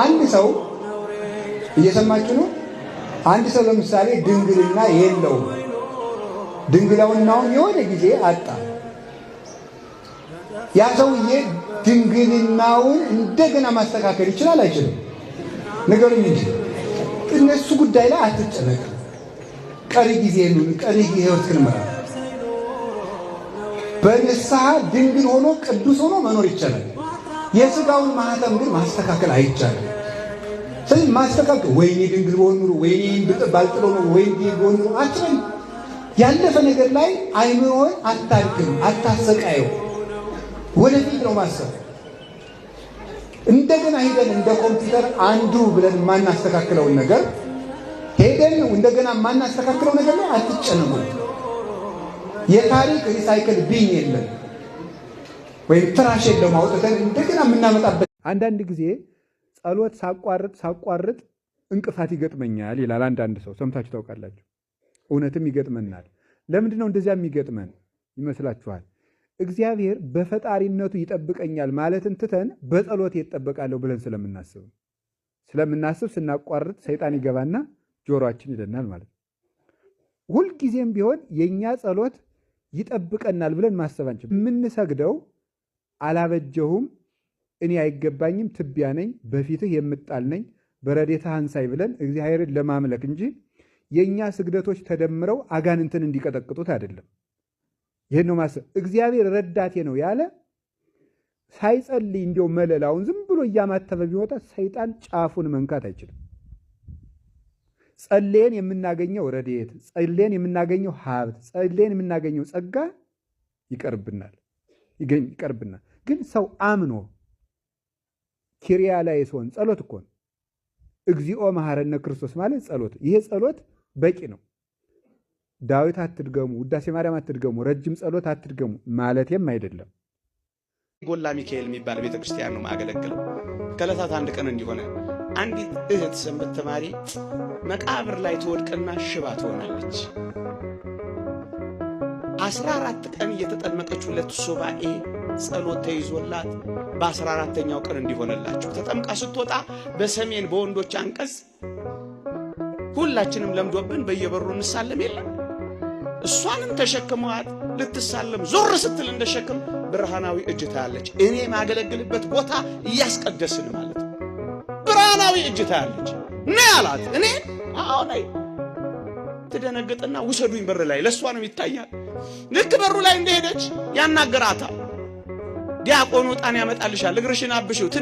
አንድ ሰው እየሰማችሁ ነው። አንድ ሰው ለምሳሌ ድንግልና የለውም። ድንግልናውን የሆነ ጊዜ አጣ። ያ ሰውዬ ድንግልናውን እንደገና ማስተካከል ይችላል አይችልም? ነገሩኝ እንጂ እነሱ ጉዳይ ላይ አትጨነቅ። ቀሪ ጊዜ ነው፣ ቀሪ ህይወት ክንመራ በንስሐ ድንግል ሆኖ ቅዱስ ሆኖ መኖር ይቻላል። የሥጋውን ማህተም ግን ማስተካከል አይቻልም። ስለዚህ ማስተካከል ወይኔ ድንግል በሆን ኑሮ ወይኔ ባልጥሎ ነው ወይኔ በሆን ኑሮ አትበል። ያለፈ ነገር ላይ አይምሮህን አታድክም፣ አታሰቃየው። ወደፊት ነው ማሰብ። እንደገና ሄደን እንደ ኮምፒውተር አንዱ ብለን ማናስተካክለውን ነገር ሄደን እንደገና ማናስተካክለው ነገር ላይ አትጨነቁ። የታሪክ ሪሳይክል ቢን የለም ወይም ትራሽ የለም አውጥተን እንደገና የምናመጣበት። አንዳንድ ጊዜ ጸሎት ሳቋርጥ እንቅፋት ይገጥመኛል ይላል አንዳንድ ሰው። ሰምታችሁ ታውቃላችሁ? እውነትም ይገጥመናል። ለምንድን ነው እንደዚያ የሚገጥመን ይመስላችኋል? እግዚአብሔር በፈጣሪነቱ ይጠብቀኛል ማለትን ትተን በጸሎት ይጠበቃለሁ ብለን ስለምናስብ ስናቋርጥ ሰይጣን ይገባና ጆሮአችን ይደናል ማለት ነው። ሁልጊዜም ቢሆን የኛ ጸሎት ይጠብቀናል ብለን ማሰብ አንችልም። የምንሰግደው አላበጀሁም፣ እኔ አይገባኝም፣ ትቢያ ነኝ፣ በፊትህ የምጣል ነኝ፣ በረድኤትህ አንሳኝ ብለን እግዚአብሔርን ለማምለክ እንጂ የኛ ስግደቶች ተደምረው አጋንንትን እንዲቀጠቅጡት አይደለም። ይሄን ነው ማሰብ። እግዚአብሔር ረዳቴ ነው ያለ ሳይጸልይ እንዲያው መለላውን ዝም ብሎ እያማተበ ቢወጣ ሰይጣን ጫፉን መንካት አይችልም። ጸልየን የምናገኘው ረድኤት፣ ጸልየን የምናገኘው ሀብት፣ ጸልየን የምናገኘው ጸጋ ይቀርብናል። ግን ሰው አምኖ ኪሪያ ላይ ሲሆን ጸሎት እኮ ነው። እግዚኦ መሐረነ ክርስቶስ ማለት ጸሎት። ይሄ ጸሎት በቂ ነው። ዳዊት አትድገሙ፣ ውዳሴ ማርያም አትድገሙ፣ ረጅም ጸሎት አትድገሙ ማለትም አይደለም። ጎላ ሚካኤል የሚባል ቤተክርስቲያን ነው ማገለግለው። ከዕለታት አንድ ቀን እንዲሆነ አንዲት እህት ሰንበት ተማሪ መቃብር ላይ ትወድቅና ሽባ ትሆናለች። 14 ቀን እየተጠመቀች 2 ሱባኤ ጸሎት ተይዞላት በ14ኛው ቀን እንዲሆነላቸው ተጠምቃ ስትወጣ በሰሜን በወንዶች አንቀጽ ሁላችንም ለምዶብን በየበሩ እንሳለም የለም። እሷንም ተሸክመዋት ልትሳለም ዞር ስትል እንደሸክም ብርሃናዊ እጅ ታያለች። እኔ ማገለግልበት ቦታ እያስቀደስን ማለት ነው። ብርሃናዊ እጅ ታያለች። ነይ አላት። እኔ አሁን ነይ ትደነግጥና ውሰዱኝ በር ላይ ለሷ ነው ይታያል። ልክ በሩ ላይ እንደሄደች ያናገራታል። ዲያቆኑ ዕጣን ያመጣልሻል፣ እግርሽን አብሽው